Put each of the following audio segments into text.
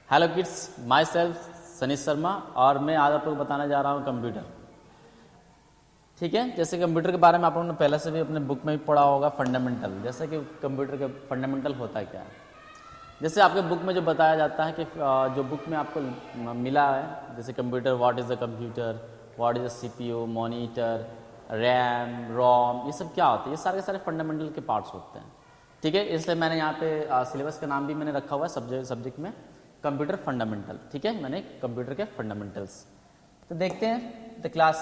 Hello kids, my self Sanish Sharma और मैं आज आप लोग बताने जा रहा हूँ कंप्यूटर। ठीक है, जैसे कंप्यूटर के बारे में आप लोगों ने पहले से भी अपने बुक में भी पढ़ा होगा फंडामेंटल, जैसे कि कंप्यूटर के फंडामेंटल होता है क्या है। जैसे आपके बुक में जो बताया जाता है कि जो बुक में आपको मिला है, जैसे computer, what is the computer, what is the CPU, monitor, RAM, ROM, ये सब क्या होता है, ये सारे के सारे फंडामेंटल के पार्ट्स होते हैं। ठीक है, इसलिए मैंने यहाँ पे सिलेबस का नाम भी मैंने रखा हुआ है सब्जेक्ट में कंप्यूटर फंडामेंटल। ठीक है, मैंने कंप्यूटर के फंडामेंटल्स। तो देखते हैं द क्लास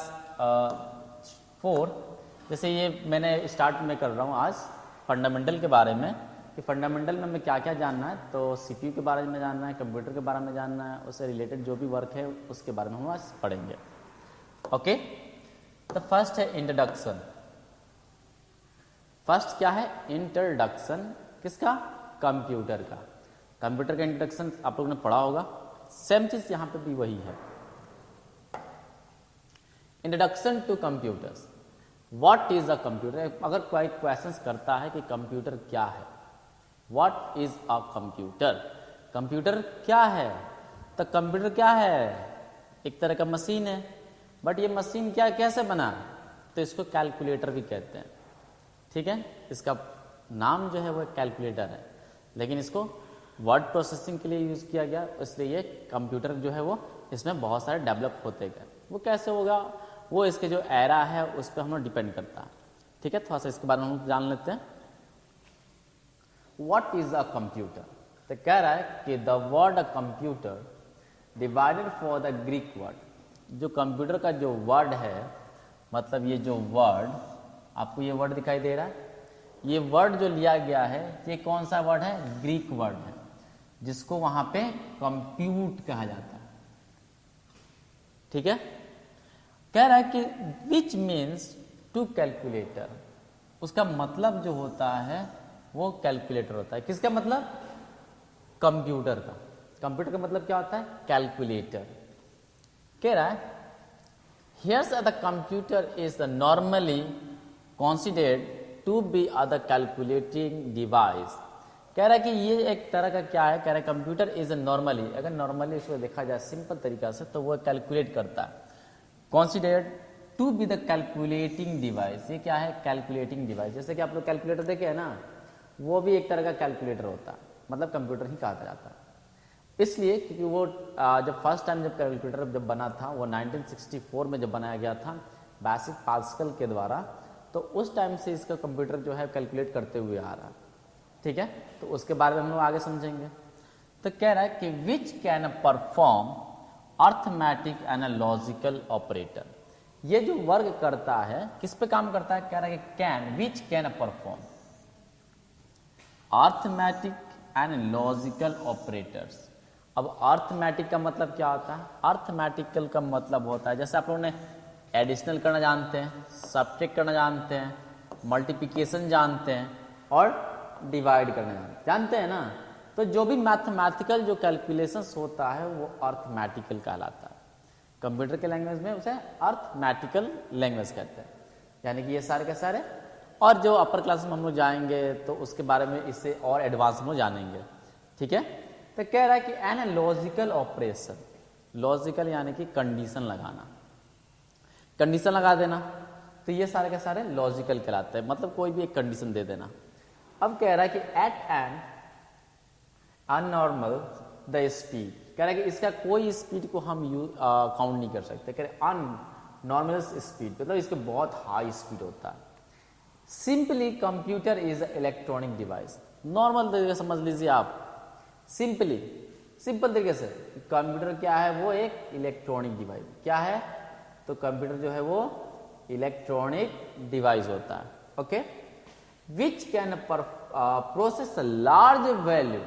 4। जैसे ये मैंने स्टार्ट में कर रहा हूँ आज फंडामेंटल के बारे में कि फंडामेंटल में हमें क्या क्या जानना है। तो सीपीयू के बारे में जानना है, कंप्यूटर के बारे में जानना है, उससे रिलेटेड जो भी वर्क है उसके बारे में हम आज पढ़ेंगे। ओके, तो फर्स्ट है इंट्रोडक्शन। फर्स्ट क्या है? इंट्रोडक्शन। किसका? कंप्यूटर का। कंप्यूटर का इंट्रोडक्शन आप लोगों ने पढ़ा होगा, सेम चीज यहां पे भी वही है। Introduction to computers. What is a computer? अगर कोई क्वेश्चंस करता है कि कंप्यूटर क्या है, what is a computer, computer क्या है, तो कंप्यूटर क्या है? एक तरह का मशीन है। बट ये मशीन क्या कैसे बना? तो इसको कैलकुलेटर भी कहते हैं। ठीक है, इसका नाम जो है वो कैलकुलेटर है, लेकिन इसको वर्ड प्रोसेसिंग के लिए यूज किया गया, इसलिए ये कंप्यूटर जो है वो इसमें बहुत सारे डेवलप होते गए। वो कैसे होगा, वो इसके जो एरा है उस पर हम लोग डिपेंड करता है। ठीक है, थोड़ा सा इसके बारे में हम जान लेते हैं। What is a computer? तो कह रहा है कि the word computer divided for the Greek word. जो कंप्यूटर का जो वर्ड है, मतलब ये जो वर्ड आपको ये वर्ड दिखाई दे रहा है, ये वर्ड जो लिया गया है ये कौन सा वर्ड है? ग्रीक वर्ड है, जिसको वहां पे कंप्यूट कहा जाता है। ठीक है, कह रहा है कि विच मीन्स टू कैलकुलेटर। उसका मतलब जो होता है वो कैलकुलेटर होता है। किसका मतलब? कंप्यूटर का। कंप्यूटर का मतलब क्या होता है? कैलकुलेटर। कह रहा है here's the computer is the normally considered to be other calculating device। कह रहा है कि ये एक तरह का क्या है? कह रहा है कंप्यूटर इज नॉर्मली, अगर नॉर्मली इसको देखा जाए सिंपल तरीका से तो वो कैलकुलेट करता है। considered to be the calculating device। ये क्या है? Calculating device. जैसे कि आप लोग कैलकुलेटर देखे है ना, वो भी एक तरह का कैलकुलेटर होता है, मतलब कंप्यूटर ही कहा जाता है। इसलिए क्योंकि वो जब फर्स्ट टाइम जब कैलकुलेटर जब बना था वो 1964 में जब बनाया गया था बेसिक पास्कल के द्वारा, तो उस टाइम से इसका कंप्यूटर जो है कैलकुलेट करते हुए आ रहा है। ठीक है, तो उसके बारे में हम लोग आगे समझेंगे। तो कह रहा है कि which can perform arithmetic and logical operator. ये जो वर्ग करता है किस पे काम करता है? कह रहा है कि can, which can perform arithmetic and logical operators. अब अर्थमेटिक का मतलब क्या होता है? अर्थमेटिकल का मतलब होता है, जैसे आप लोगों ने एडिशनल करना जानते हैं, सब्ट्रैक्ट करना जानते हैं, मल्टीप्लिकेशन जानते हैं और डिवाइड करना जानते हैं ना। तो जो भी मैथमेटिकल जो कैलकुलेशंस होता है वो अर्थमेटिकल कहलाता है। कंप्यूटर के लैंग्वेज में उसे अर्थमेटिकल लैंग्वेज कहते हैं, यानी कि ये सारे के सारे। और जो अपर क्लास में हम लोग जाएंगे तो उसके बारे में इससे और एडवांस में जानेंगे। ठीक है, तो कह रहा है कि एन लॉजिकल ऑपरेशन, लॉजिकल यानी कि कंडीशन लगाना, कंडीशन लगा देना, तो ये सारे के सारे लॉजिकल कहलाते हैं, मतलब कोई भी एक कंडीशन दे देना। अब कह रहा है कि एट एन अननॉर्मल द स्पीड, कह रहा है कि इसका कोई स्पीड को हम काउंट नहीं कर सकते। कह रहे अननॉर्मल स्पीड मतलब इसके बहुत हाई स्पीड होता है। Simply computer is electronic device. Normal तरीके समझ लीजिए आप, सिंपली सिंपल तरीके से कंप्यूटर क्या है? वो एक इलेक्ट्रॉनिक डिवाइस। क्या है? तो कंप्यूटर जो है वो इलेक्ट्रॉनिक डिवाइस होता है। Okay, which can process large volume.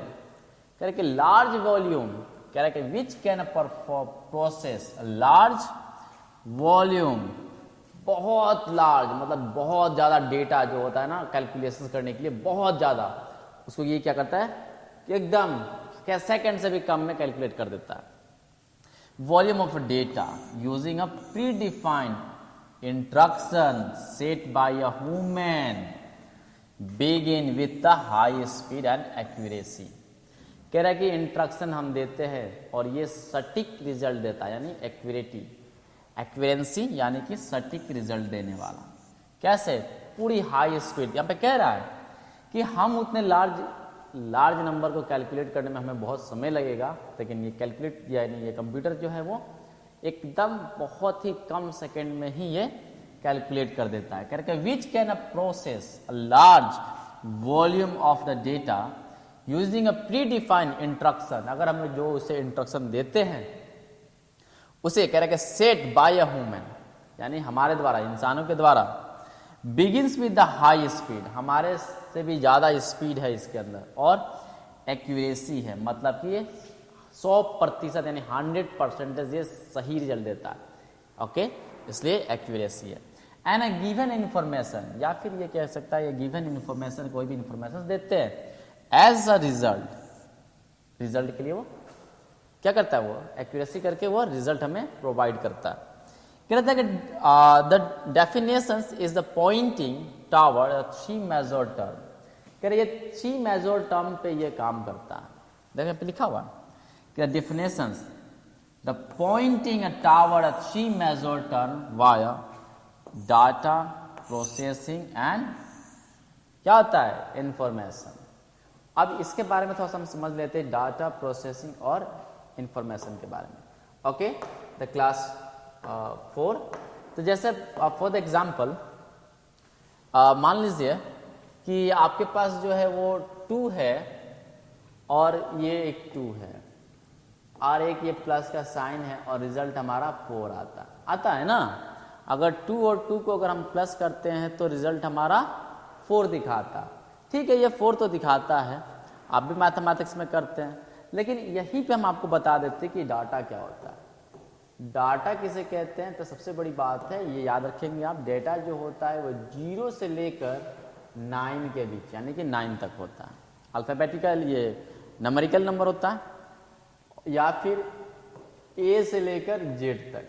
कह रहे कि लार्ज वॉल्यूम, कह रहे कि which can process large volume, बहुत लार्ज मतलब बहुत ज्यादा डेटा जो होता है ना कैलकुलेशन करने के लिए, बहुत ज्यादा, उसको ये क्या करता है कि एकदम क्या सेकंड से भी कम में कैलकुलेट कर देता है। volume of data using a predefined instruction set by a human begin with the high speed and accuracy। कह रहा है कि इंस्ट्रक्शन हम देते हैं और ये सटीक रिजल्ट देता है, यानी एक्यूरेंसी यानी कि सटीक रिजल्ट देने वाला। कैसे? पूरी हाई स्पीड। यहाँ पे कह रहा है कि हम उतने लार्ज नंबर को कैलकुलेट करने में हमें बहुत समय लगेगा, लेकिन ये कैलकुलेट यानी ये कंप्यूटर जो है वो एकदम बहुत ही कम सेकेंड में ही ये कैलकुलेट कर देता है। कह रहे which can process a large volume of the data using a pre defined instruction. अगर हम जो उसे इंस्ट्रक्शन देते हैं उसे कह रहे कि सेट बाय अ ह्यूमन, यानी हमारे द्वारा, इंसानों के द्वारा, begins with the high speed, हमारे से भी ज़्यादा स्पीड है इसके अंदर, और एक्यूरेसी है, मतलब कि ये 100% यानी 100% ये सही रिजल्ट देता है। ओके, इसलिए एक्यूरेसी है। एंड अ गिवन इन्फॉर्मेशन, या फिर ये कह सकता है ये गिवन इन्फॉर्मेशन, कोई भी इन्फॉर्मेशन देते हैं एज अ रिजल्ट के लिए वो क्या करता है, वो एक्यूरेसी करके वो रिजल्ट हमें प्रोवाइड करता है। कहता है कि the definitions is the pointing tower 3 major term. कह रहे ये 3 मेजर टर्म पे ये काम करता है। देखिए पे लिखा हुआ कि definitions the pointing a tower 3 major term via data processing and क्या होता है, इंफॉर्मेशन। अब इसके बारे में थोड़ा सा हम समझ लेते हैं, डाटा प्रोसेसिंग और इंफॉर्मेशन के बारे में। Okay, the class 4। तो जैसे फॉर द एग्जाम्पल मान लीजिए कि आपके पास जो है वो 2 है और ये एक 2 है और एक ये प्लस का साइन है और रिजल्ट हमारा 4 आता है ना। अगर 2 और 2 को अगर हम प्लस करते हैं तो रिजल्ट हमारा 4 दिखाता। ठीक है, ये 4 तो दिखाता है, आप भी मैथमेटिक्स में करते हैं, लेकिन यहीं पे हम आपको बता देते हैं कि डाटा क्या होता है। डाटा किसे कहते हैं, तो सबसे बड़ी बात है ये याद रखेंगे आप, डेटा जो होता है वो 0 से लेकर 9 के बीच, यानी कि 9 तक होता है। अल्फाबेटिकल ये नंबरिकल नंबर होता है, या फिर A से लेकर Z तक।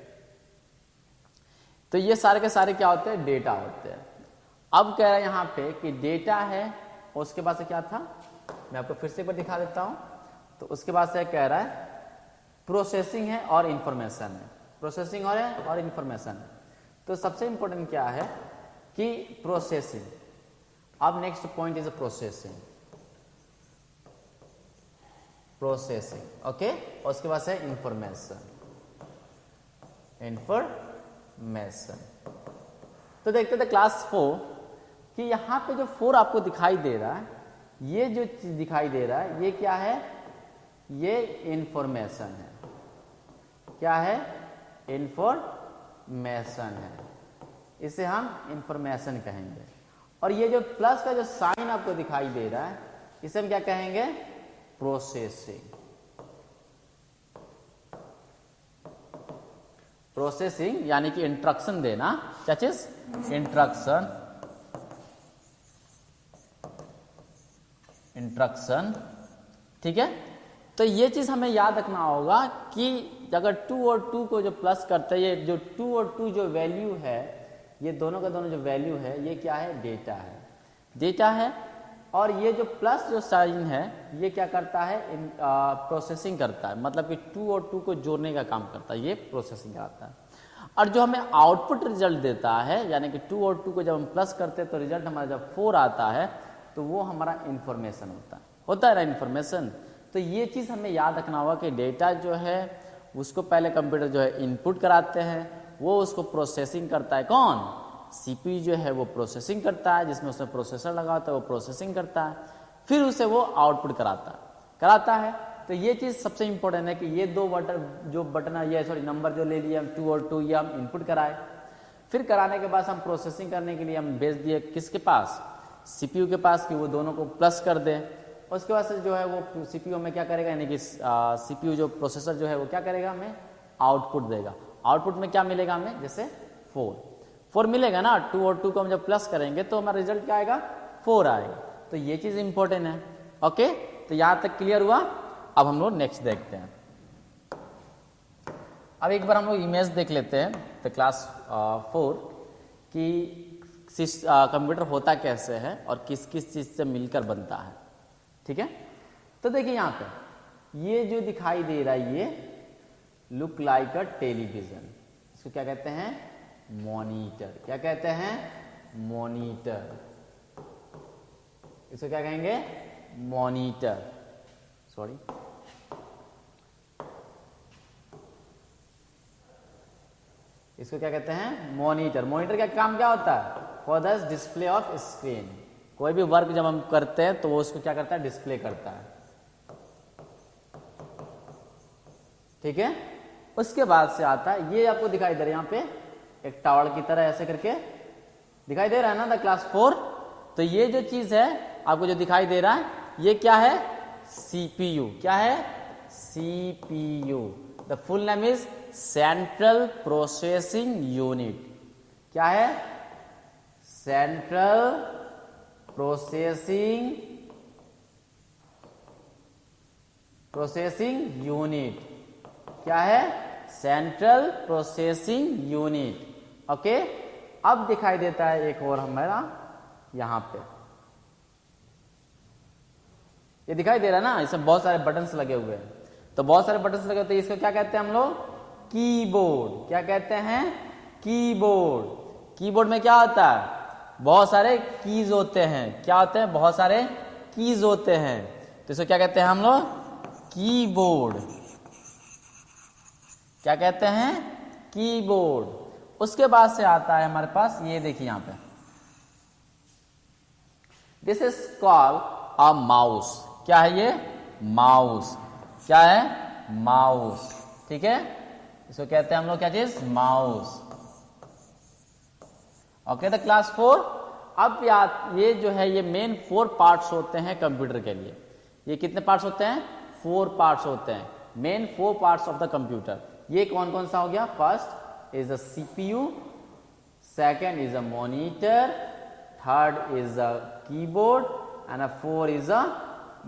तो ये सारे के सारे क्या होते हैं, डेटा होते हैं। अब कह रहा है यहाँ पे कि डेटा है और उसके बाद से क्या था, मैं आपको फिर से एक बार दिखा देता हूं। तो उसके बाद से कह रहा है प्रोसेसिंग है और इंफॉर्मेशन है, प्रोसेसिंग और इंफॉर्मेशन है। तो सबसे इंपॉर्टेंट क्या है कि प्रोसेसिंग। अब next point is processing, okay. और उसके बाद है इंफॉर्मेशन। तो देखते थे क्लास 4 कि यहां पे जो 4 आपको दिखाई दे रहा है, ये जो चीज दिखाई दे रहा है ये क्या है, ये इंफॉर्मेशन है। क्या है, इंफॉर्मेशन है, इसे हम इंफॉर्मेशन कहेंगे। और ये जो प्लस का जो साइन आपको दिखाई दे रहा है इसे हम क्या कहेंगे, प्रोसेसिंग यानी कि इंस्ट्रक्शन देना। क्या चीज, इंस्ट्रक्शन, ठीक है। तो ये चीज हमें याद रखना होगा कि अगर 2 और 2 को जो प्लस करते हैं, ये जो 2 और 2 जो वैल्यू है, ये दोनों का दोनों जो वैल्यू है ये क्या है, डेटा है। और ये जो प्लस जो साइन है ये क्या करता है, प्रोसेसिंग करता है, मतलब कि 2 और 2 को जोड़ने का काम करता है, ये प्रोसेसिंग करता है। और जो हमें आउटपुट रिजल्ट देता है, यानी कि 2 और 2 को जब हम प्लस करते हैं तो रिजल्ट हमारा जब 4 आता है तो वो हमारा इंफॉर्मेशन होता है ना, इंफॉर्मेशन। तो ये चीज़ हमें याद रखना होगा कि डेटा जो है उसको पहले कंप्यूटर जो है इनपुट कराते हैं, वो उसको प्रोसेसिंग करता है। कौन, सीपीयू जो है वो प्रोसेसिंग करता है, जिसमें उसमें प्रोसेसर लगा होता है वो प्रोसेसिंग करता है, फिर उसे वो आउटपुट कराता है। तो ये चीज़ सबसे इंपॉर्टेंट है कि ये 2 बटन है, ये सॉरी नंबर जो ले लिए हम 2 और 2, ये हम इनपुट कराए, फिर कराने के बाद हम प्रोसेसिंग करने के लिए हम भेज दिए किसके पास, सीपीयू के पास, कि वो दोनों को प्लस कर दे। उसके बाद से जो है वो सीपीयू में क्या करेगा, यानी कि सीपीयू जो प्रोसेसर जो है वो क्या करेगा, हमें आउटपुट देगा। आउटपुट में क्या मिलेगा हमें, जैसे 4 मिलेगा ना, 2 और 2 को हम जब प्लस करेंगे तो हमारा रिजल्ट क्या आएगा, 4 आएगा। तो ये चीज इंपॉर्टेंट है। ओके, तो यहां तक क्लियर हुआ। अब हम लोग नेक्स्ट देखते हैं। अब एक बार हम लोग इमेज देख लेते हैं, तो क्लास 4 की कंप्यूटर होता कैसे है और किस किस चीज से मिलकर बनता है। ठीक है, तो देखिए यहाँ पे ये जो दिखाई दे रहा है ये लुक लाइक अ टेलीविजन, इसको क्या कहते हैं? मॉनिटर। क्या कहते हैं? मॉनिटर। इसको क्या कहेंगे? मॉनिटर। सॉरी, इसको क्या कहते हैं? मॉनिटर। मॉनिटर का काम क्या होता है? For the display of screen. कोई भी वर्क जब हम करते हैं तो वो उसको क्या करता है? डिस्प्ले करता है। ठीक है। उसके बाद से आता है, ये आपको दिखाई दे रहा है यहाँ पे एक टावर की तरह ऐसे करके दिखाई दे रहा है ना, द क्लास 4। तो ये जो चीज है आपको जो दिखाई दे रहा है ये क्या है? सीपीयू। क्या है? CPU. The full name is central processing unit. क्या है? Central processing unit. क्या है? Central processing unit. ओके। अब दिखाई देता है एक और हमारा यहां पे, ये दिखाई दे रहा है ना, इसमें बहुत सारे बटन्स लगे हुए हैं। तो बहुत सारे बटन्स लगे होते हैं, इसको क्या कहते हैं हम लोग? कीबोर्ड। क्या कहते हैं? कीबोर्ड। कीबोर्ड में क्या होता है? बहुत सारे कीज होते हैं। क्या होते हैं? बहुत सारे कीज होते हैं। तो इसको क्या कहते हैं हम लोग? कीबोर्ड। क्या कहते हैं? कीबोर्ड। उसके बाद से आता है हमारे पास, ये देखिए यहां पे, this is called a mouse. क्या है ये? माउस। क्या है? माउस। ठीक है, इसको कहते हैं हम लोग क्या चीज? माउस। Okay, the class 4। अब ये जो है ये मेन 4 पार्ट्स होते हैं कंप्यूटर के लिए। ये कितने पार्ट्स होते हैं? 4 पार्ट्स होते हैं, main 4 parts of the computer. ये कौन कौन सा हो गया? First is a CPU, second is a monitor, third is a keyboard and a 4 is a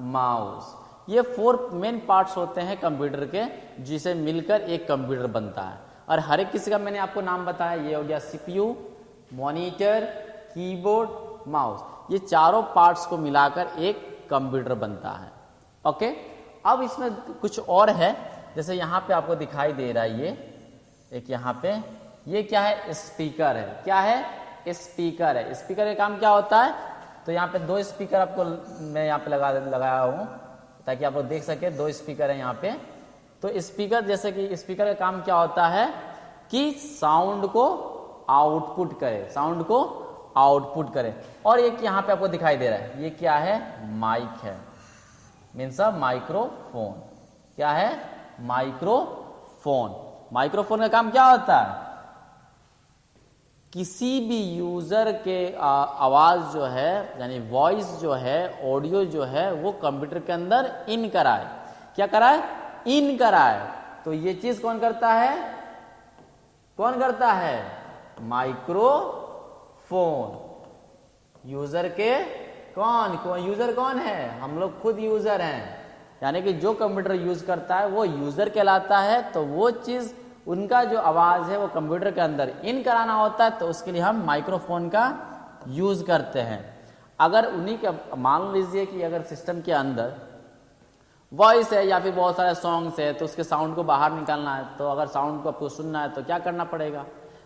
mouse. ये 4 मेन पार्ट्स होते हैं कंप्यूटर के, जिसे मिलकर एक कंप्यूटर बनता है। और हर एक किसी का मैंने आपको नाम बताया। ये हो गया सीपीयू, मॉनिटर, कीबोर्ड, माउस। ये चारों पार्ट्स को मिलाकर एक कंप्यूटर बनता है। ओके। अब इसमें कुछ और है, जैसे यहाँ पे आपको दिखाई दे रहा है ये एक, यहाँ पे ये क्या है? स्पीकर है। क्या है? स्पीकर है। स्पीकर का काम क्या होता है? तो यहाँ पे 2 स्पीकर आपको मैं यहाँ पे लगाया हूँ ताकि आप लोग देख सके। 2 स्पीकर है यहाँ पे। तो स्पीकर, जैसे कि स्पीकर का काम क्या होता है कि साउंड को आउटपुट करे, साउंड को आउटपुट करे। और एक यहाँ पे आपको दिखाई दे रहा है, ये क्या है? माइक है, मीन्स अ माइक्रोफोन। क्या है? माइक्रोफोन। माइक्रोफोन का काम क्या होता है? किसी भी यूजर के आवाज जो है, यानी वॉइस जो है, ऑडियो जो है, वो कंप्यूटर के अंदर इन कराए। क्या कराए? इन कराए। तो ये चीज कौन करता है? कौन करता है? माइक्रोफोन। यूजर के कौन यूजर कौन है? हम लोग खुद यूजर हैं। यानी कि जो कंप्यूटर यूज करता है वो यूजर कहलाता है। तो वो चीज, उनका जो आवाज है वो कंप्यूटर के अंदर इन कराना होता है, तो उसके लिए हम माइक्रोफोन का यूज करते हैं। अगर उन्हीं के, मान लीजिए कि अगर सिस्टम के अंदर वॉइस है या फिर बहुत सारे सॉन्ग्स है, तो उसके साउंड को बाहर निकालना है, तो अगर साउंड को आपको सुनना है तो क्या करना पड़ेगा?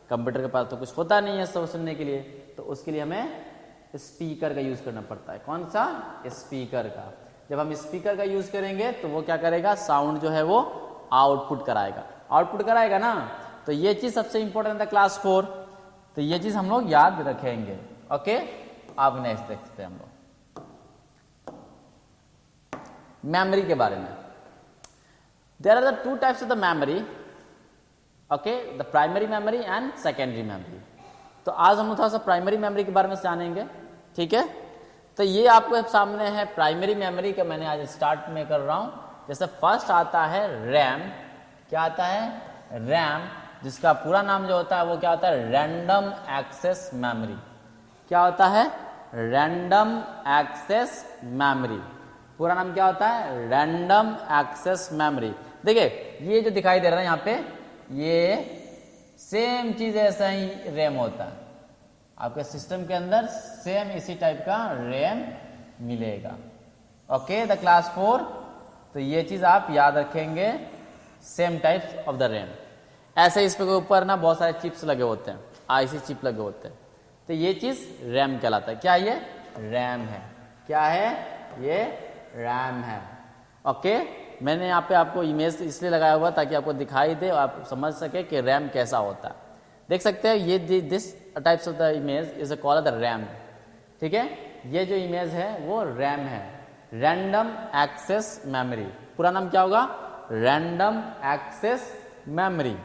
कंप्यूटर के पास तो कुछ होता नहीं है सब सुनने के लिए, तो उसके लिए हमें स्पीकर का यूज करना पड़ता है। कौन सा? स्पीकर का। जब हम स्पीकर का यूज करेंगे तो वो क्या करेगा? साउंड जो है वो आउटपुट कराएगा। आउटपुट कराएगा ना, तो ये चीज सबसे इंपॉर्टेंट है क्लास 4। तो ये चीज हम लोग याद रखेंगे। ओके। अब नेक्स्ट देखते हैं हम लोग मेमोरी के बारे में। There are the 2 types of the memory. Okay, the primary memory and secondary memory. तो आज हम लोग थोड़ा सा प्राइमरी मेमोरी के बारे में जानेंगे। ठीक है, तो ये आपको सामने है प्राइमरी मेमोरी का, मैंने आज स्टार्ट में कर रहा हूं। जैसे फर्स्ट आता है रैम। क्या आता है? रैम, जिसका पूरा नाम जो होता है वो क्या होता है? Random access memory. क्या होता है? Random access memory. पूरा नाम क्या होता है? Random access memory. देखिए ये जो दिखाई दे रहा है यहाँ पे, ये सेम चीज ऐसा ही रैम होता है। आपके सिस्टम के अंदर सेम इसी टाइप का रैम मिलेगा। Okay, the class 4। तो ये चीज आप याद रखेंगे, same types of the RAM. ऐसे इस पे ऊपर ना बहुत सारे चिप्स लगे होते हैं, आईसी चिप लगे होते हैं, तो ये चीज रैम कहलाता है। क्या ये रैम है? क्या है ये? रैम है। ओके, मैंने यहाँ पे आपको इमेज इसलिए लगाया हुआ ताकि आपको दिखाई दे और आप समझ सके कि रैम कैसा होता है। देख सकते हैं ये this types of the image is called the RAM. ठीक है, ये जो इमेज है वो रैम है, रैंडम एक्सेस मेमोरी। पूरा नाम क्या होगा? Random access memory.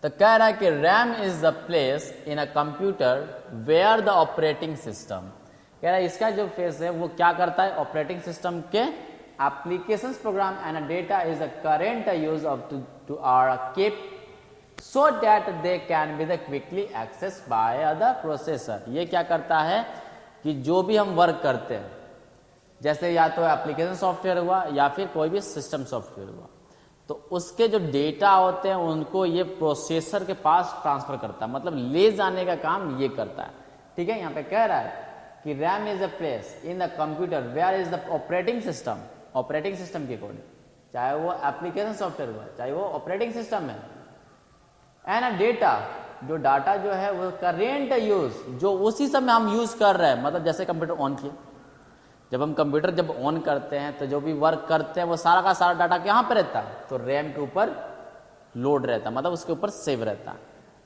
तो कह रहा है कि RAM is the place in a computer where the operating system, कह रहा है इसका जो फेस है वो क्या करता है? ऑपरेटिंग सिस्टम के applications program and data is the current use of to are keep so that they can be the quickly accessed by the processor। ये क्या करता है कि जो भी हम वर्क करते हैं, जैसे या तो एप्लीकेशन सॉफ्टवेयर हुआ या फिर कोई भी सिस्टम सॉफ्टवेयर हुआ, तो उसके जो डेटा होते हैं उनको ये प्रोसेसर के पास ट्रांसफर करता है, मतलब ले जाने का काम ये करता है। ठीक है, यहाँ पे कह रहा है कि RAM is a place in the computer where is the operating system, operating system के अकॉर्डिंग, चाहे वो एप्लीकेशन सॉफ्टवेयर हुआ चाहे वो ऑपरेटिंग सिस्टम है, एंड डेटा, जो डाटा जो है वो करेंट यूज, जो उसी समय हम यूज कर रहे हैं, मतलब जैसे कंप्यूटर ऑन किए, जब हम कंप्यूटर जब ऑन करते हैं तो जो भी वर्क करते हैं वो सारा का सारा डाटा कहाँ पे रहता है? तो रैम के ऊपर लोड रहता है, मतलब उसके ऊपर सेव रहता है।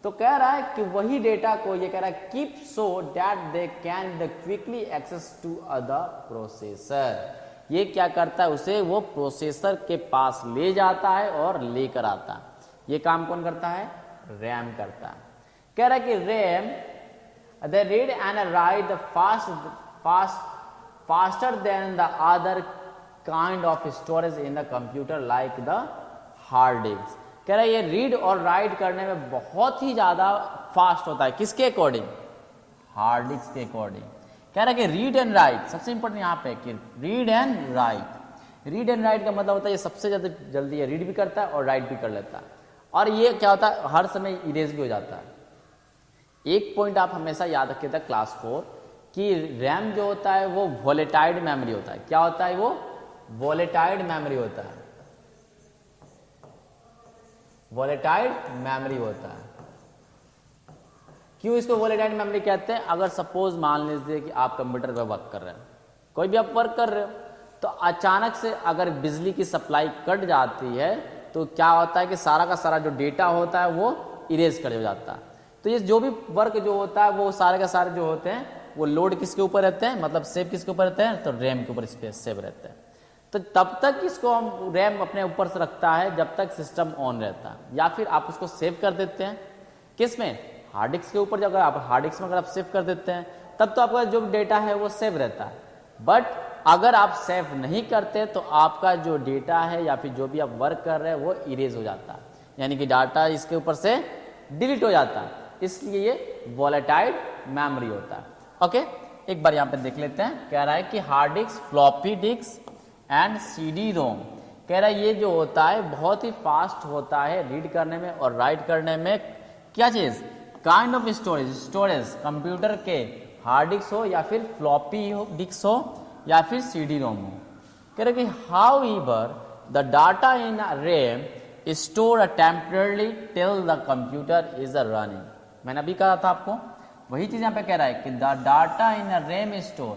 तो कह रहा है कि वही डेटा को ये कह रहा है keep so that they can the quickly access to other processor. ये क्या करता है? उसे वो प्रोसेसर के पास ले जाता है और लेकर आता है। ये काम कौन करता है? रैम करता है। कह रहा है कि RAM the read and right faster than the other kind of storage in the computer like the hard disc. कह रहा है ये रीड और राइट करने में बहुत ही ज्यादा फास्ट होता है। किसके अकॉर्डिंग? हार्ड डिस्क के अकॉर्डिंग। कह रहा है कि रीड एंड राइट, सबसे इंपॉर्टेंट यहाँ पे कि read and right. Read and right का मतलब होता है ये सबसे ज्यादा जल्दी है, रीड भी करता है और राइट भी कर लेता है, और ये क्या होता है? हर समय इरेज भी हो जाता है। एक पॉइंट आप हमेशा याद रखिए था क्लास 4 कि रैम जो होता है वो वोलेटाइल मेमोरी होता है। क्या होता है? वो वोलेटाइल मेमोरी होता है, वोलेटाइल मेमोरी होता है। क्यों इसको वोलेटाइल मेमोरी कहते हैं? अगर सपोज मान लीजिए कि आप कंप्यूटर पर वर्क कर रहे हैं, कोई भी आप वर्क कर रहे हो, तो अचानक से अगर बिजली की सप्लाई कट जाती है तो क्या होता है कि सारा का सारा जो डेटा होता है वो इरेज कर जाता है। तो ये जो भी वर्क जो होता है वो सारे का सारे जो होते हैं वो लोड किसके ऊपर रहते हैं? मतलब सेव किसके ऊपर रहते हैं? तो रैम के ऊपर स्पेस सेव रहते हैं। तो तब तक इसको हम रैम अपने ऊपर से रखता है जब तक सिस्टम ऑन रहता है, या फिर आप उसको सेव कर देते हैं किस में? हार्ड डिस्क के ऊपर। अगर आप हार्ड डिस्क में अगर आप सेव कर देते हैं तब तो आपका जो डेटा है वो सेव रहता है। बट अगर आप सेव नहीं करते तो आपका जो डेटा है या फिर जो भी आप वर्क कर रहे हैं वो इरेज हो जाता है, यानी कि डाटा इसके ऊपर से डिलीट हो जाता है। इसलिए ये वोलेटाइल मेमोरी होता है। ओके, एक बार यहाँ पे देख लेते हैं। कह रहा है कि hard disk, floppy disk and CD ROM. कह रहा है ये जो होता है बहुत ही फास्ट होता है रीड करने में और राइट करने में। क्या चीज? काइंड ऑफ स्टोरेज कंप्यूटर के हार्ड डिस्क हो या फिर फ्लॉपी डिस्क हो या फिर सीडी रोम हो। कह रहे कि how ever the data in RAM store temporarily till the computer is running. मैंने अभी कहा था आपको, वही चीज यहाँ पे कह रहा है कि the data in RAM store,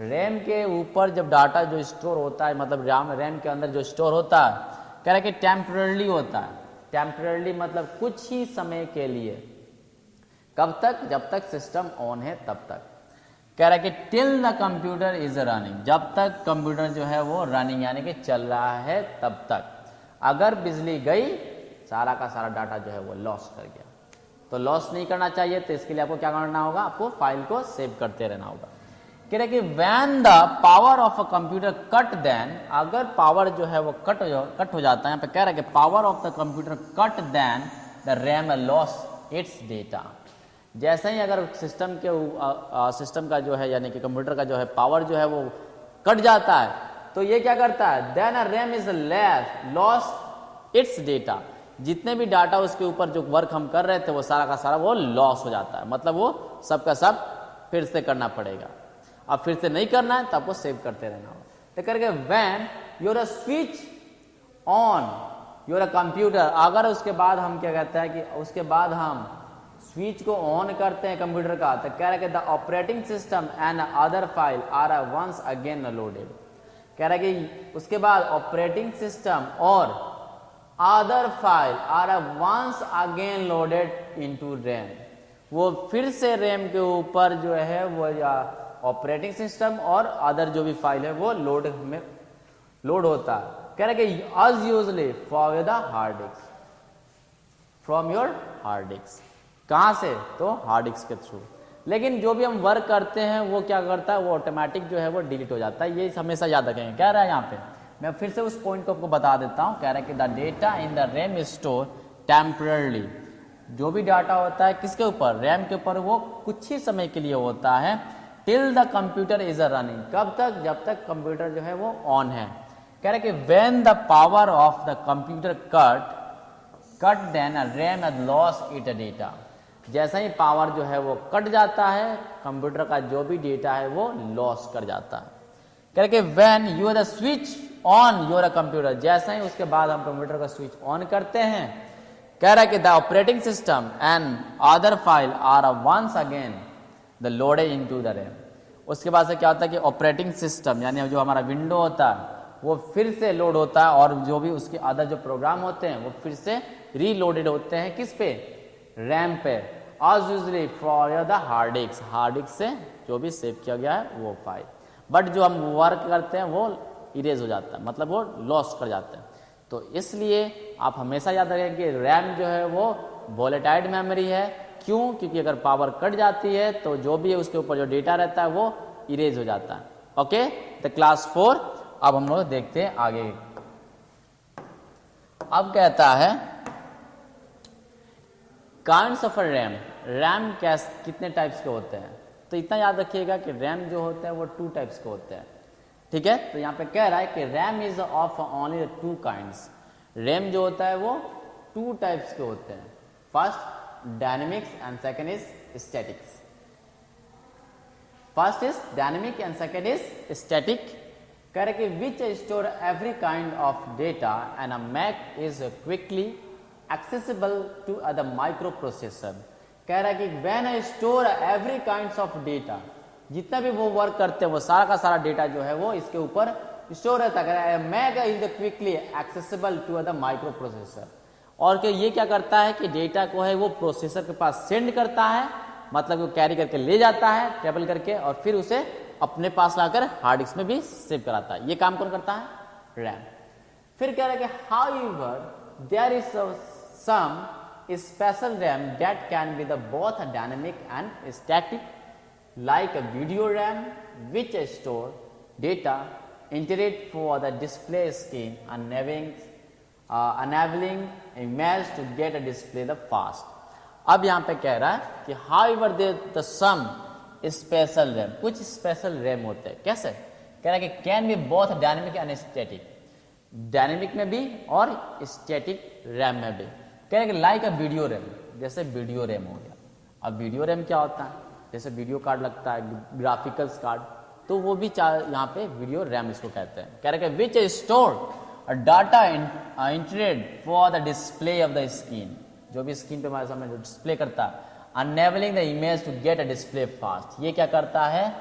RAM के ऊपर जब डाटा जो स्टोर होता है, मतलब रैम के अंदर जो स्टोर होता है, कह रहा है कि टेम्परली होता है। टेम्परली मतलब कुछ ही समय के लिए। कब तक? जब तक सिस्टम ऑन है तब तक। कह रहा है कि till the computer is running, जब तक कंप्यूटर जो है वो रनिंग यानी कि चल रहा है तब तक। अगर बिजली गई सारा का सारा डाटा जो है वो लॉस कर गया। तो लॉस नहीं करना चाहिए, तो इसके लिए आपको क्या करना होगा? आपको फाइल को सेव करते रहना होगा। कह रहे कि when the power of a computer cut, then अगर पावर जो है वो कट हो जाता है, यहाँ पे कह रहा है कि power of the computer cut then the RAM loss its data. जैसे ही अगर सिस्टम का जो है यानी कि कंप्यूटर का जो है पावर जो है वो कट जाता है तो ये क्या करता है? Then a RAM is loss its data. जितने भी डाटा उसके ऊपर जो वर्क हम कर रहे थे वो सारा का सारा वो लॉस हो जाता है, मतलब वो सब का सब फिर से करना पड़ेगा। अब फिर से नहीं करना है तो आपको सेव करते रहना होगा। तो करके when your switch on your computer, अगर उसके बाद हम क्या कहते हैं कि उसके बाद हम स्विच को ऑन करते हैं कंप्यूटर का, तो कह रहा है कि the operating system and other file are once again loaded. कह रहा है कि उसके बाद ऑपरेटिंग सिस्टम और other file are once again loaded into RAM, वो फिर से रैम के ऊपर जो है वो ऑपरेटिंग सिस्टम और अदर जो भी फाइल है वो लोड होता है। कह रहा है कि as usually for the hard disc, from your hard disk, कहां से, तो हार्ड डिस्क के थ्रू। लेकिन जो भी हम वर्क करते हैं वो क्या करता है, वो ऑटोमेटिक जो है वो डिलीट हो जाता है, ये हमेशा याद रखेंगे। कह रहा है यहाँ पे, मैं फिर से उस पॉइंट को आपको बता देता हूँ। कह रहा है कि the data in the RAM is store temporarily, जो भी डाटा होता है किसके ऊपर, रैम के ऊपर, वो कुछ ही समय के लिए होता है। Till the computer is running, कब तक, जब तक कंप्यूटर जो है वो ऑन है। कह रहे कि when the power of the computer cut then RAM has lost it data, जैसा ही पावर जो है वो कट जाता है, कंप्यूटर का जो भी डेटा है वो लॉस कर जाता है। कह रहे कि when you the switch on your computer, जैसा ही उसके बाद हम कंप्यूटर का स्विच ऑन करते हैं, कह रहा है कि the operating system and other file are once again the loaded into the RAM. उसके बाद से क्या होता है कि ऑपरेटिंग सिस्टम यानी जो हमारा विंडो होता है वो फिर से लोड होता है, और जो भी उसके अदर जो प्रोग्राम होते हैं वो फिर से रीलोडेड होते हैं, किस पे, रैम पे, as usually for the hard disc, hard disk से जो भी सेव किया गया है वो फाइल। बट जो हम वर्क करते हैं वो इरेज हो जाता है, मतलब वो लॉस कर जाते हैं। तो इसलिए आप हमेशा याद रखें कि रैम जो है वो वोलेटाइल मेमोरी है। क्यों, क्योंकि अगर पावर कट जाती है तो जो भी है उसके ऊपर जो डेटा रहता है वो इरेज हो जाता है। ओके, तो क्लास 4 अब हम लोग देखते हैं आगे। अब कहता है काइंड्स ऑफ रैम, रैम कितने टाइप्स के होते हैं। तो इतना याद रखिएगा कि रैम जो होते हैं वो 2 टाइप्स के होते हैं, ठीक है। तो यहाँ पे कह रहा है कि RAM is of only 2 kinds, RAM जो होता है वो 2 टाइप्स के होते हैं। First dynamics and second is statics. First is dynamic and second is static. कह रहे कि which store every kind of data and make is quickly accessible to the microprocessor. कह रहा है कि when I store every kinds of data, जितना भी वो वर्क करते हैं वो सारा का सारा डेटा जो है वो इसके ऊपर स्टोर रहता है। Make is quickly accessible to the microprocessor, और कि ये क्या करता है कि डेटा को है वो प्रोसेसर के पास सेंड करता है, मतलब वो कैरी करके ले जाता है ट्रेवल करके, और फिर उसे अपने पास लाकर हार्ड डिस्क में भी सेव कराता है। ये काम कौन करता है, रैम। फिर कह रहा है कि however there is some special RAM that can be the both dynamic and static, like a video RAM which store data intended for the display screen, enabling image to get a display the fast। अब यहाँ पे कह रहा है कि however the some special RAM, कुछ special RAM होते हैं। कैसे, कह रहा है कि can be both dynamic and static, dynamic में भी और स्टैटिक रैम में भी। कह रहा है कि लाइक अ वीडियो रैम, जैसे वीडियो रैम हो गया। अब वीडियो रैम क्या होता है, जैसे वीडियो कार्ड लगता है, ग्राफिकल्स कार्ड, तो वो भी यहाँ पे वीडियो रैम इसको कहते हैं। कह रहे हैं which store data entered for the display of the screen, जो भी स्क्रीन पे हमारे सामने जो डिस्प्ले करता है, enabling the image to get a display fast. ये क्या करता है,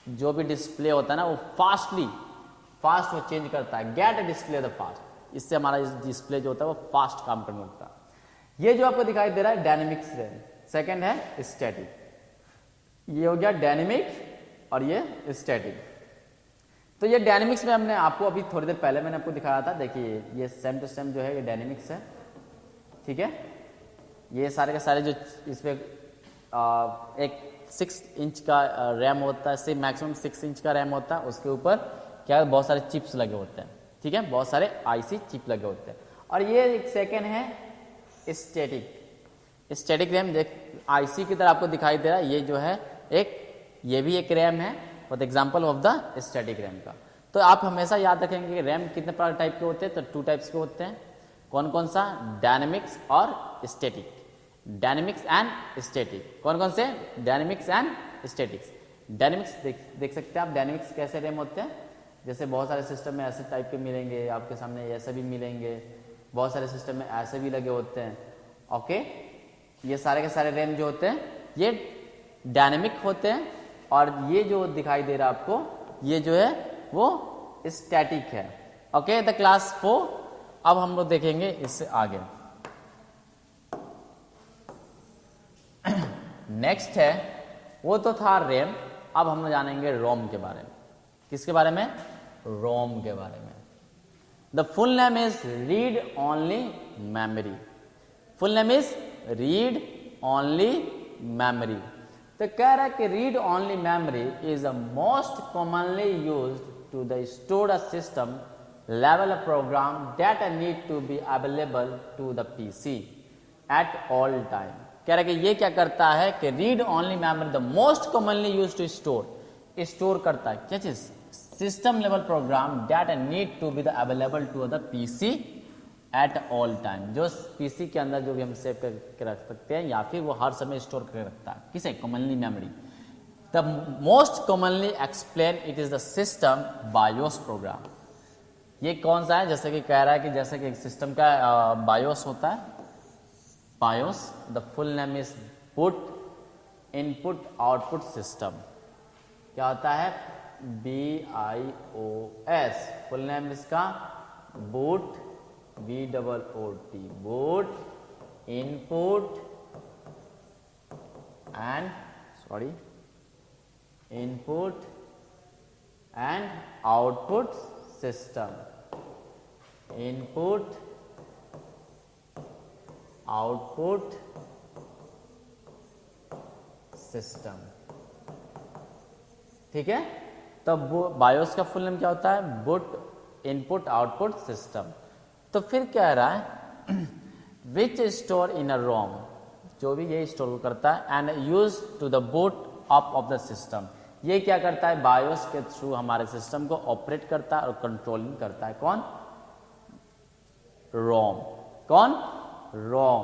जो भी डिस्प्ले होता है ना वो फास्ट वो चेंज करता है, gate a display the fast, इससे हमारा डिस्प्ले जो होता है वो फास्ट काम करने लगता है। ये जो आपको दिखाई दे रहा है डायनेमिक्स रैम, सेकेंड है स्टैटिक। ये हो गया डायनेमिक और ये स्टैटिक। तो ये डायनेमिक्स में हमने आपको अभी थोड़ी देर पहले मैंने आपको दिखाया था। देखिए ये सेम टू सेम जो है ये डायनेमिक्स है, ठीक है। ये सारे के सारे जो इसमें एक 6 इंच का रैम होता है, सिर्फ मैक्सिमम 6 इंच का रैम होता है। उसके ऊपर क्या बहुत सारे चिप्स लगे होते हैं, ठीक है, बहुत सारे आईसी चिप लगे होते हैं। और ये एक सेकेंड है स्टैटिक रैम। देख आईसी की तरह आपको दिखाई दे रहा है, ये जो है ये भी एक रैम है, for example of the static RAM का। तो आप हमेशा याद रखेंगे कि रैम कितने प्रकार टाइप के होते हैं, तो 2 टाइप्स के होते हैं। कौन कौन सा, डायनेमिक्स और स्टैटिक, डायनेमिक्स एंड स्टैटिक। कौन कौन से, डायनेमिक्स एंड स्टैटिक्स। डायनेमिक्स देख सकते हैं आप, डायनेमिक्स कैसे रैम होते हैं, जैसे बहुत सारे सिस्टम में ऐसे टाइप के मिलेंगे, आपके सामने ऐसे भी मिलेंगे, बहुत सारे सिस्टम में ऐसे भी लगे होते हैं। ओके, ये सारे के सारे रैम जो होते हैं ये डायनेमिक होते हैं, और ये जो दिखाई दे रहा है आपको ये जो है वो स्टैटिक है। Okay, the class 4। अब हम लोग देखेंगे इससे आगे। नेक्स्ट है, वो तो था रैम, अब हम लोग जानेंगे रोम के बारे में। किसके बारे में? रोम के बारे में। The full name is read only memory. Full name is read only memory. तो कह रहा है कि read only memory is the most commonly used to the store a system level of program that need to be available to the PC at all time। कह रहा है कि ये क्या करता है कि read only memory the most commonly use to store करता है क्या चीज? System level program that need to be the available to the PC at all time. जो पीसी के अंदर जो भी हम सेव करके रख सकते हैं या फिर वो हर समय स्टोर करके रखता है। किसे? Commonly memory. The most commonly explain it is the system BIOS program. ये कौन सा है? जैसे कि कह रहा है कि जैसे कि सिस्टम का बायोस होता है, BIOS the full name is boot input output system. क्या होता है? BIOS। फुल नेम इसका boot BOOT, boot input and output system. Input output system, ठीक है। तो बायोस का फुल नेम क्या होता है? Boot input output system. तो फिर कह रहा है विच स्टोर इन अ रोम, जो भी ये स्टोर करता है, and use to the boot up of the system. ये क्या करता है? बायोस के थ्रू हमारे सिस्टम को ऑपरेट करता है और कंट्रोलिंग करता है। कौन? रोम। कौन? रोम।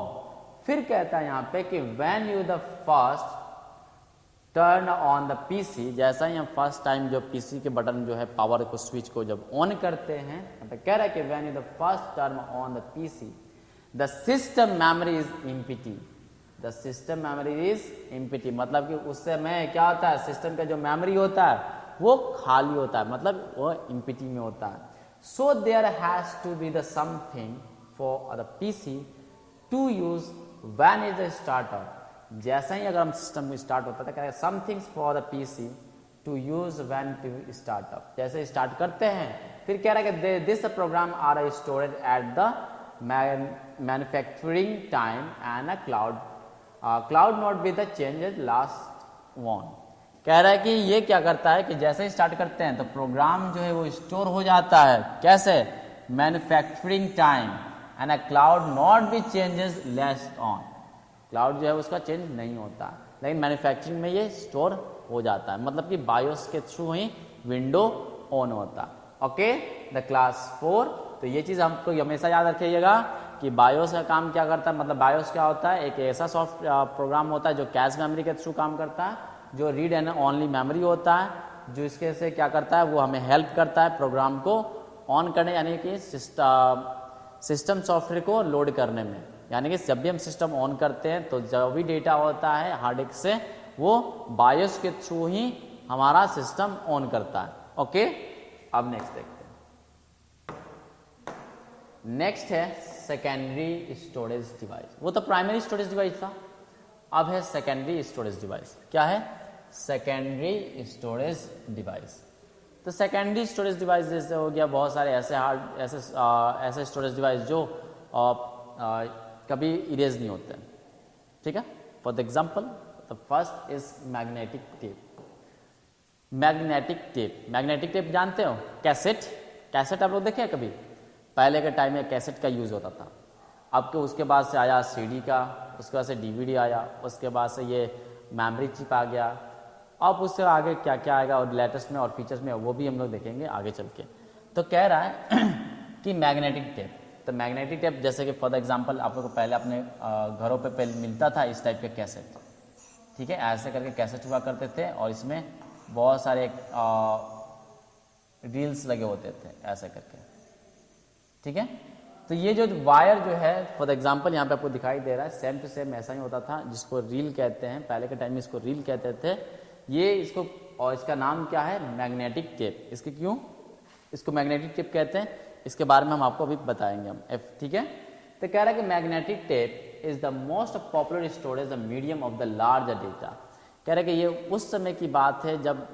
फिर कहता है यहां पे कि when you the first turn on the PC, जैसा ही हम फर्स्ट टाइम जो पीसी के बटन जो है पावर को स्विच को जब ऑन करते हैं, तो कह रहा है कि when you the first turn on the PC the system memory is empty. The system memory is empty, मतलब कि उस समय क्या होता है? सिस्टम का जो मेमोरी होता है वो खाली होता है, मतलब वो एम्प्टी में होता है। So there has to be the something for the PC to use when is the startup. जैसा ही अगर हम सिस्टम में स्टार्ट होता है, somethings for the PC to use when to startup. जैसे स्टार्ट करते हैं, फिर कह रहा है कि this program are stored at the manufacturing time and a cloud note be the changes last one. कह रहा है कि ये क्या करता है कि जैसे ही स्टार्ट करते हैं तो प्रोग्राम जो है वो स्टोर हो जाता है। कैसे? Manufacturing time and a cloud not be changes last on. Cloud जो है उसका चेंज नहीं होता, लेकिन मैन्युफैक्चरिंग में ये स्टोर हो जाता है, मतलब कि बायोस के थ्रू ही विंडो ऑन होता। Okay, the class 4। तो ये चीज़ हमको हमेशा याद रखिएगा कि बायोस का काम क्या करता है। मतलब बायोस क्या होता है? एक ऐसा सॉफ्ट प्रोग्राम होता है जो कैश मेमोरी के थ्रू काम करता है, जो रीड एंड ओनली मेमोरी होता है, जो इसके से क्या करता है? वो हमें हेल्प करता है प्रोग्राम को ऑन करने, यानी कि सिस्टम सॉफ्टवेयर को लोड करने में। यानी कि जब भी हम सिस्टम ऑन करते हैं तो जो भी डेटा होता है हार्ड डिस्क से, वो बायोस के थ्रू ही हमारा सिस्टम ऑन करता है। ओके, अब नेक्स्ट देखते हैं। नेक्स्ट है सेकेंडरी स्टोरेज डिवाइस। वो तो प्राइमरी स्टोरेज डिवाइस था, अब है सेकेंडरी स्टोरेज डिवाइस। क्या है? Secondary storage device. तो सेकेंडरी स्टोरेज डिवाइस जैसे हो गया बहुत सारे ऐसे स्टोरेज डिवाइस जो कभी इरेज नहीं होते, ठीक है। For the example, the first is magnetic tape. Magnetic tape जानते हो? कैसेट आप लोग देखे कभी? पहले के टाइम में कैसेट का यूज होता था। अब के उसके बाद से आया सीडी का, उसके बाद से डीवीडी आया, उसके बाद से ये मेमोरी चिप आ गया। अब उससे आगे क्या क्या आएगा और लेटेस्ट में और फीचर्स में, वो भी हम लोग देखेंगे आगे चल के। तो कह रहा है कि मैग्नेटिक टेप। तो मैग्नेटिक टेप जैसे कि फॉर द एग्जांपल आप लोग को पहले अपने घरों पे पहले मिलता था इस टाइप के कैसेट, ठीक है। ऐसे करके कैसेट हुआ करते थे और इसमें बहुत सारे रील्स लगे होते थे ऐसे करके, ठीक है। तो ये जो वायर जो है फॉर एग्जांपल यहाँ पे आपको दिखाई दे रहा है, सेम टू सेम ऐसा ही होता था, जिसको रील कहते हैं, पहले के टाइम में इसको रील कहते थे। ये इसको, और इसका नाम क्या है, मैग्नेटिक टेप। इसके क्यों इसको मैग्नेटिक टेप कहते हैं, इसके बारे में हम आपको अभी बताएंगे हम, ठीक है। तो कह रहा है कि magnetic tape is the most popular storage medium of the large data. कह रहा है कि ये उस समय की बात है जब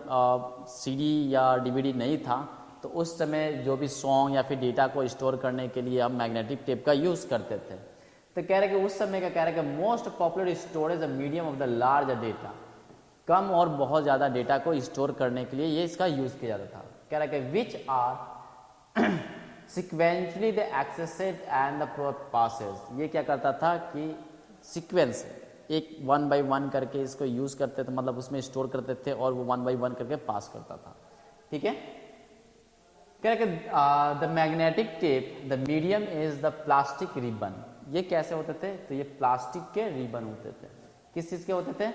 सीडी या डीवीडी नहीं था, तो उस समय जो भी सॉन्ग या फिर डेटा को स्टोर करने के लिए हम मैग्नेटिक टेप का यूज करते थे। तो कह रहे हैं कि उस समय का कह रहा है कि most popular storage medium of the large data, कम और बहुत ज़्यादा डेटा को स्टोर करने के लिए ये इसका यूज किया जाता था। कह रहा है कि which are sequentially the accessed and the passes. ये क्या करता था कि सीक्वेंस एक 1 by 1 करके इसको यूज करते थे, मतलब उसमें स्टोर करते थे और वो 1 by 1 करके पास करता था, ठीक है। कह रहे कि the magnetic tape the medium is the plastic ribbon. ये कैसे होते थे, तो ये प्लास्टिक के रिबन होते थे। किस चीज के होते थे,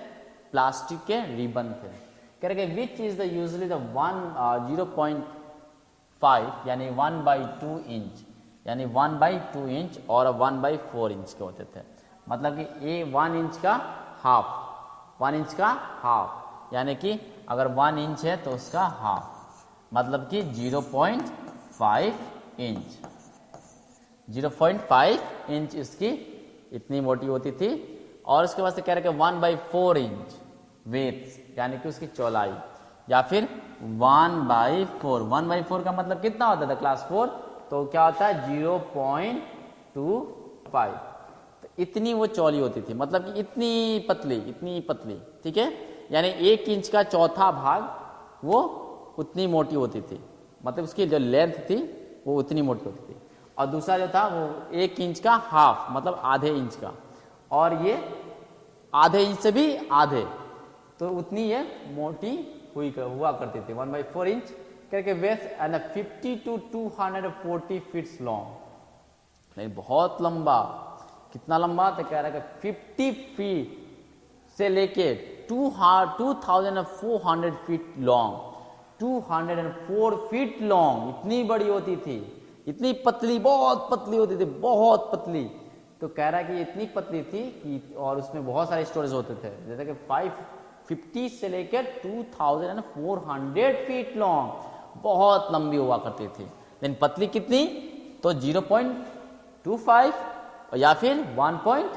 प्लास्टिक के रिबन थे। कह रहे कि which is the usually the 0.5 यानी 1/2 इंच, यानी 1/2 इंच और 1/4 इंच के होते थे। मतलब कि ये 1 इंच का हाफ, 1 इंच का हाफ, यानी कि अगर 1 इंच है तो उसका हाफ, मतलब कि 0.5 इंच, 0.5 इंच इसकी इतनी मोटी होती थी। और उसके बाद से कह रहे कि 1/4 इंच वेट्स, यानी कि उसकी चौड़ाई, या फिर 1/4, 1/4 का मतलब कितना होता था क्लास 4, तो क्या होता है 0.25। तो इतनी वो चौड़ी होती थी, मतलब कि इतनी पतली, ठीक है। यानी 1 इंच का चौथा भाग वो उतनी मोटी होती थी, मतलब उसकी जो लेंथ थी वो उतनी मोटी होती थी। और दूसरा जो था वो 1 इंच का हाफ, मतलब आधे इंच का, और ये आधे इंच से भी आधे, तो उतनी ये मोटी हुआ करती थी, 1/4 इंच करके width and 50 to 240 feet long. नहीं बहुत लंबा, कितना लंबा, तो कह रहा है कि 50 फीट से लेके 2400 फीट लॉन्ग, 204 फीट लॉन्ग, इतनी बड़ी होती थी, इतनी पतली, बहुत पतली होती थी, बहुत पतली। तो कह रहा है कि इतनी पतली थी कि, और उसमें बहुत सारे स्टोरेज होते थे, जैसे कि 550 से लेकर 2400 फीट लॉन्ग, बहुत लंबी हुआ करती थी। लेकिन पतली कितनी, तो 0.25 या फिर 1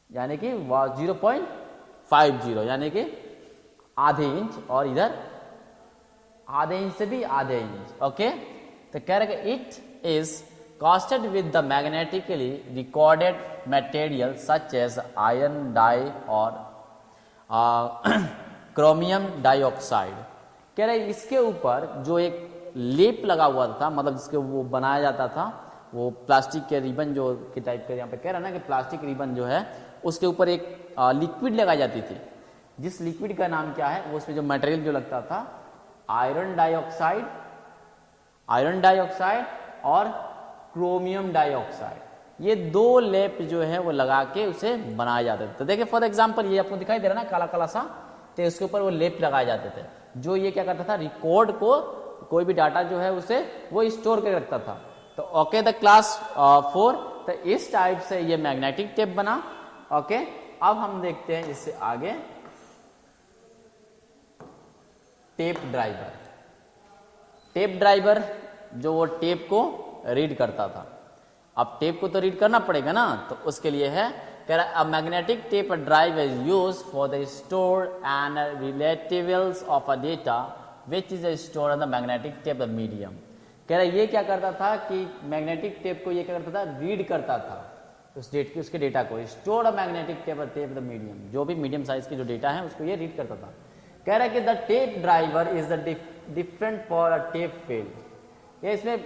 यानी कि 0.50, यानी कि आधे इंच, और इधर आधे इंच से भी आधे इंच, ओके। तो कह रहे कि it is casted with the magnetically recorded material such as iron die और क्रोमियम डाइऑक्साइड। कह रहे इसके ऊपर जो एक लेप लगा हुआ था, मतलब जिसके वो बनाया जाता था, वो प्लास्टिक के रिबन जो के टाइप का, यहाँ पे कह रहा ना कि प्लास्टिक रिबन जो है उसके ऊपर एक लिक्विड लगाई जाती थी, जिस लिक्विड का नाम क्या है, वो उसमें जो मटेरियल जो लगता था, आयरन डाइऑक्साइड और क्रोमियम डाइऑक्साइड। ये 2 लेप जो है वो लगा के उसे बनाए जाते थे। तो देखिए फॉर एग्जांपल ये आपको दिखाई दे रहा है ना काला काला सा, तो इसके ऊपर वो लेप लगाए जाते थे, जो ये क्या करता था, रिकॉर्ड को, कोई भी डाटा जो है उसे वो स्टोर करके रखता था। तो ओके द क्लास 4, तो इस टाइप से ये मैग्नेटिक टेप बना, ओके। अब हम देखते हैं इससे आगे टेप ड्राइवर जो वो टेप को रीड करता था। अब टेप को तो रीड करना पड़ेगा ना, तो उसके लिए है, कह रहा है magnetic tape drive is use for the store and retrievals of a data which is store on the magnetic tape medium. कह रहा है ये क्या करता था कि मैग्नेटिक टेप को ये क्या करता था, रीड करता था उसके डेटा को, store a magnetic tape the medium, जो भी मीडियम साइज के जो डेटा है उसको ये रीड करता था। कह रहा है कि the tape driver is the different for a tape field. ये इसमें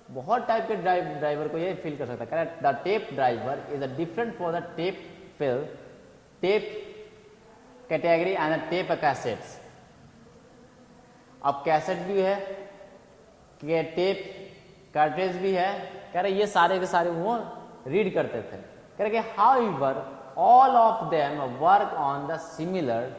बहुत टाइप के ड्राइवर को ये फील कर सकता है। कह रहा है the tape driver is a different for the tape field, tape category and tape cassettes. अब कैसेट भी है, टेप कार्ट्रिज भी है। कह रहे ये सारे के सारे वो रीड करते थे। कह रहे कि however all of them work on the similar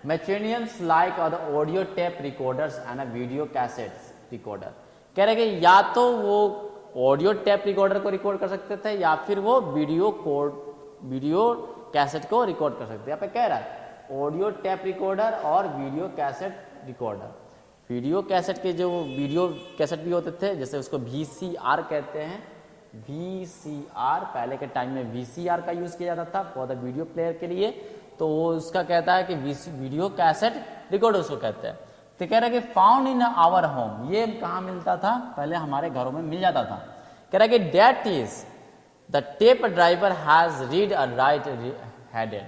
machinians like the audio tape recorders and a video cassettes recorder। कह रहे कि या तो वो ऑडियो टेप रिकॉर्डर को रिकॉर्ड कर सकते थे या फिर वो वीडियो कैसेट को रिकॉर्ड कर सकते थे। यहाँ पे कह रहा है ऑडियो टेप रिकॉर्डर और video cassette recorder. Video cassette के जो वीडियो कैसेट भी होते थे, जैसे उसको VCR कहते हैं, VCR पहले के टाइम में VCR का यूज किया जाता था फॉर द वीडियो प्लेयर के लिए, तो वो उसका कहता है कि वीडियो कैसेट रिकॉर्डर उसको कहते हैं। तो कह रहा है कि फाउंड इन आवर होम, ये कहाँ मिलता था, पहले हमारे घरों में मिल जाता था। कह रहा है कि that is the tape driver has read a right headed.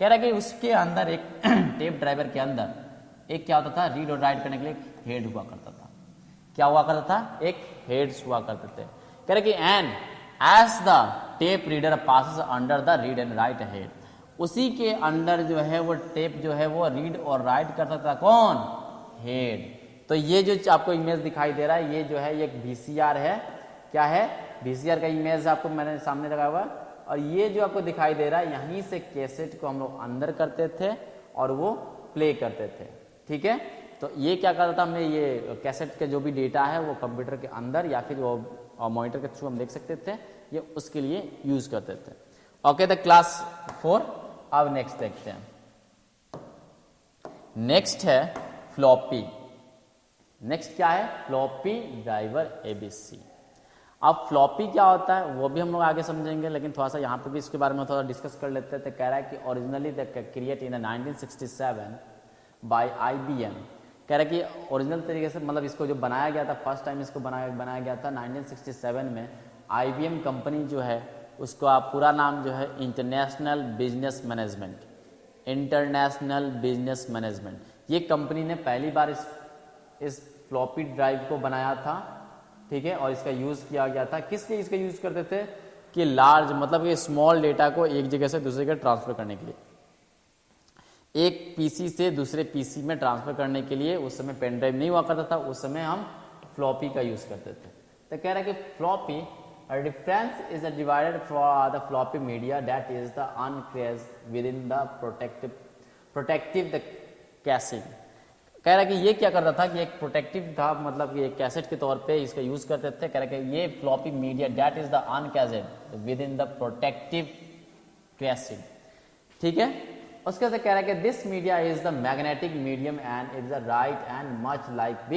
कह रहा है कि उसके अंदर एक टेप ड्राइवर के अंदर एक क्या होता था, रीड और राइट करने के लिए एक हेड हुआ करता था। क्या हुआ करता था, एक हेड्स हुआ करते थे। कह रहे कि and as the tape reader passes under the read and write head, उसी के अंदर जो है वो टेप जो है वो रीड और राइट कर सकता, कौन, हेड। तो ये जो आपको इमेज दिखाई दे रहा है, ये जो है ये एक VCR है। क्या है, VCR का इमेज आपको मैंने सामने लगाया हुआ। और ये जो आपको दिखाई दे रहा है, यहीं से कैसेट को हम लोग अंदर करते थे और वो प्ले करते थे। ठीक है, तो ये क्या करता था, हमें ये कैसेट के जो भी डेटा है वो कंप्यूटर के अंदर या फिर वो मॉनिटर के थ्रू हम देख सकते थे, ये उसके लिए यूज करते थे। Okay, the class 4। अब नेक्स्ट देखते हैं। नेक्स्ट है फ्लॉपी। नेक्स्ट क्या है, फ्लॉपी ड्राइवर ABC। अब फ्लॉपी क्या होता है वो भी हम लोग आगे समझेंगे, लेकिन थोड़ा सा यहाँ पे भी इसके बारे में थोड़ा डिस्कस कर लेते हैं। तो कह रहा है कि originally the create in 1967 by IBM। कह रहा है कि ओरिजिनल तरीके से मतलब इसको जो बनाया गया था, फर्स्ट टाइम इसको बनाया गया था 1967 में। IBM कंपनी जो है उसको आप पूरा नाम जो है international business management, international business management, ये कंपनी ने पहली बार इस फ्लॉपी ड्राइव को बनाया था। ठीक है, और इसका यूज किया गया था। किस लिए इसका यूज करते थे, कि लार्ज मतलब ये स्मॉल डेटा को एक जगह से दूसरी जगह ट्रांसफर करने के लिए, एक PC से दूसरे PC में ट्रांसफर करने के लिए। उस समय पेन ड्राइव नहीं हुआ करता था, उस समय हम फ्लॉपी का यूज करते थे। तो कह रहा है कि floppy difference is divided for the floppy media that is the uncased within the protective the casing. कह रहा है कि ये क्या करता था कि एक प्रोटेक्टिव था, मतलब कि एक कैसेट के तौर पे इसका यूज करते थे। कह रहा है कि ये floppy media that is the uncased within the protective casing. ठीक है, उसके बाद कह रहा है कि this media is the magnetic medium and it is the write and much like the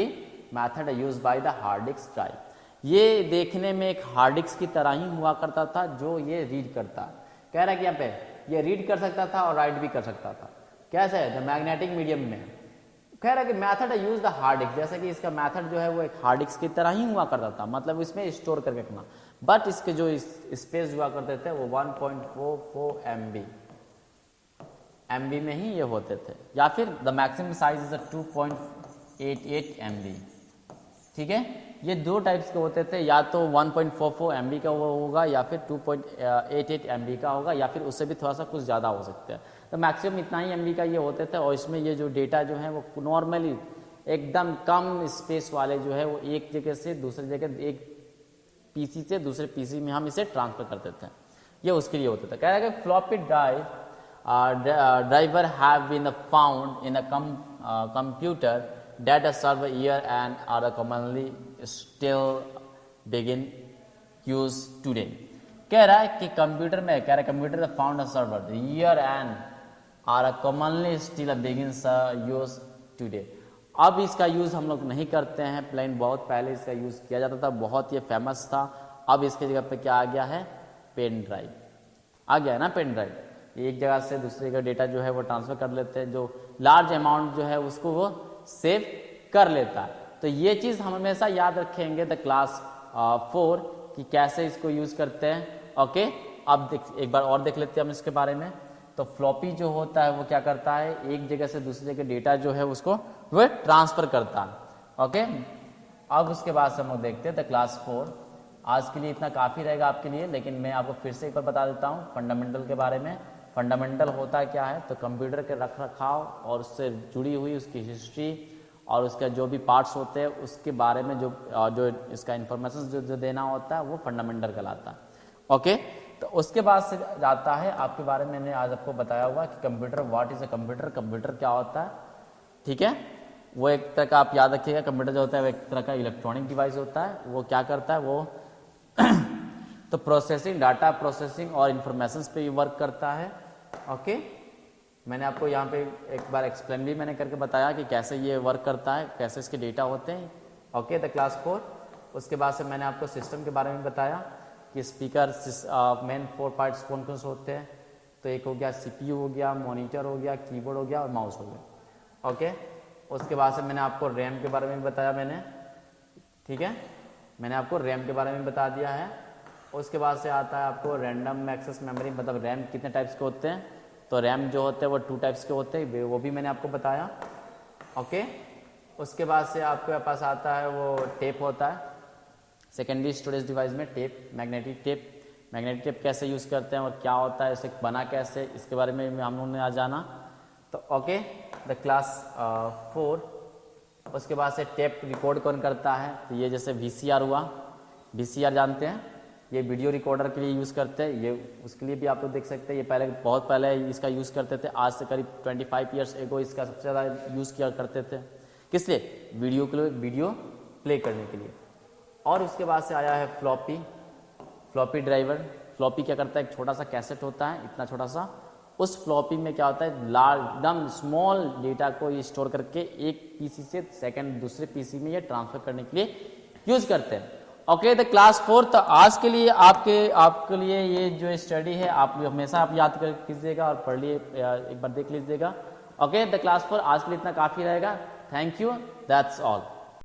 method use by the hard disk drive. ये देखने में एक हार्ड डिस्क की तरह ही हुआ करता था जो ये रीड करता। कह रहा है कि यहाँ पे ये रीड कर सकता था और राइट भी कर सकता था। कैसे, द मैग्नेटिक मीडियम में। कह रहा है कि method use the hard disc, जैसे कि इसका मेथड जो है वो एक हार्ड डिस्क की तरह ही हुआ करता था, मतलब इसमें स्टोर करके रखना। बट इसके जो स्पेस हुआ करते थे वो 1.44 MB में ही ये होते थे, या फिर the maximum size is 2.88 MB। ठीक है, ये दो टाइप्स के होते थे, या तो 1.44 MB का वो होगा या फिर 2.88 MB का होगा, या फिर उससे भी थोड़ा सा कुछ ज़्यादा हो सकता है। तो मैक्सिमम इतना ही MB का ये होते थे। और इसमें ये जो डेटा जो है वो नॉर्मली एकदम कम स्पेस वाले जो है वो एक जगह से दूसरी जगह, एक PC से दूसरे PC में हम इसे ट्रांसफर करते थे, ये उसके लिए होता था। कह रहा है कि floppy driver have been found in a computer that serve year and are commonly still begin use today। कह रहा है कि कंप्यूटर में, कह रहा है computer found a server year and are commonly still begin use today। अब इसका यूज हम लोग नहीं करते हैं, प्लेन बहुत पहले इसका यूज किया जाता था, बहुत ये फेमस था। अब इसके जगह पे क्या आ गया है, पेन ड्राइव आ गया है ना। पेन ड्राइव एक जगह से दूसरी जगह डेटा जो है वो ट्रांसफर कर लेते हैं, जो लार्ज अमाउंट जो है उसको वो सेव कर लेता है। तो ये चीज हम हमेशा याद रखेंगे द क्लास 4 कि कैसे इसको यूज करते हैं। ओके, अब एक बार और देख लेते हैं हम इसके बारे में। तो फ्लॉपी जो होता है वो क्या करता है, एक जगह से दूसरी जगह डेटा जो है उसको वो ट्रांसफर करता है। ओके, अब उसके बाद से हम लोग देखते हैं द क्लास 4। आज के लिए इतना काफी रहेगा आपके लिए, लेकिन मैं आपको फिर से एक बार बता देता हूँ फंडामेंटल के बारे में। फंडामेंटल होता क्या है, तो कंप्यूटर के रख रखाव और उससे जुड़ी हुई उसकी हिस्ट्री और उसका जो भी पार्ट्स होते हैं उसके बारे में जो इसका इन्फॉर्मेशन जो देना होता है वो फंडामेंटल कहलाता है। ओके, तो उसके बाद से जाता है आपके बारे में मैंने आज आपको बताया हुआ कि computer, what is a computer, computer क्या होता है, ठीक है। वो एक तरह का आप याद रखिएगा, कंप्यूटर जो होता है वो एक तरह का इलेक्ट्रॉनिक डिवाइस होता है। वो क्या करता है, वो तो प्रोसेसिंग, डाटा प्रोसेसिंग और इंफॉर्मेशन पे वर्क करता है। ओके, मैंने आपको यहाँ पे एक बार एक्सप्लेन भी मैंने करके बताया कि कैसे ये वर्क करता है, कैसे इसके डेटा होते हैं। Okay, the class 4। उसके बाद से मैंने आपको सिस्टम के बारे में बताया कि स्पीकर मेन 4 पार्ट्स कौन कौन से होते हैं। तो एक हो गया CPU हो गया, मॉनिटर हो गया, कीबोर्ड हो गया और माउस हो गया। ओके, उसके बाद से मैंने आपको रैम के बारे में भी बताया मैंने, ठीक है, मैंने आपको रैम के बारे में बता दिया है। उसके बाद से आता है आपको रैंडम एक्सेस मेमोरी, मतलब रैम कितने टाइप्स के होते हैं। तो रैम जो होते हैं वो 2 टाइप्स के होते हैं, वो भी मैंने आपको बताया। ओके, उसके बाद से आपके पास आता है वो टेप होता है, सेकेंडरी स्टोरेज डिवाइस में tape, magnetic tape. Magnetic tape कैसे यूज़ करते हैं और क्या होता है, इसे बना कैसे, इसके बारे में हम लोगों ने आज जाना। तो ओके, द क्लास 4। उसके बाद से टेप रिकॉर्ड कौन करता है, तो ये जैसे VCR हुआ, VCR जानते हैं, ये वीडियो रिकॉर्डर के लिए यूज़ करते हैं। ये उसके लिए भी आप लोग देख सकते हैं, ये पहले बहुत पहले इसका यूज़ करते थे, आज से करीब 25 ईयर्स एगो इसका सबसे ज़्यादा यूज़ किया करते थे। किस लिए, वीडियो के लिए, वीडियो प्ले करने के लिए। और उसके बाद से आया है फ्लॉपी, फ्लॉपी ड्राइवर। फ्लॉपी क्या करता है, एक छोटा सा कैसेट होता है, इतना छोटा सा, उस फ्लॉपी में क्या होता है, एकदम स्मॉल डेटा को ये स्टोर करके एक PC से सेकंड दूसरे PC में ये ट्रांसफर करने के लिए यूज करते हैं। Okay, the class 4। तो आज के लिए आपके लिए ये जो स्टडी है आप हमेशा आप याद कर कीजिएगा और पढ़ लिए, एक बार देख लीजिएगा। ओके, द क्लास 4 आज के लिए इतना काफी रहेगा। Thank you, that's all.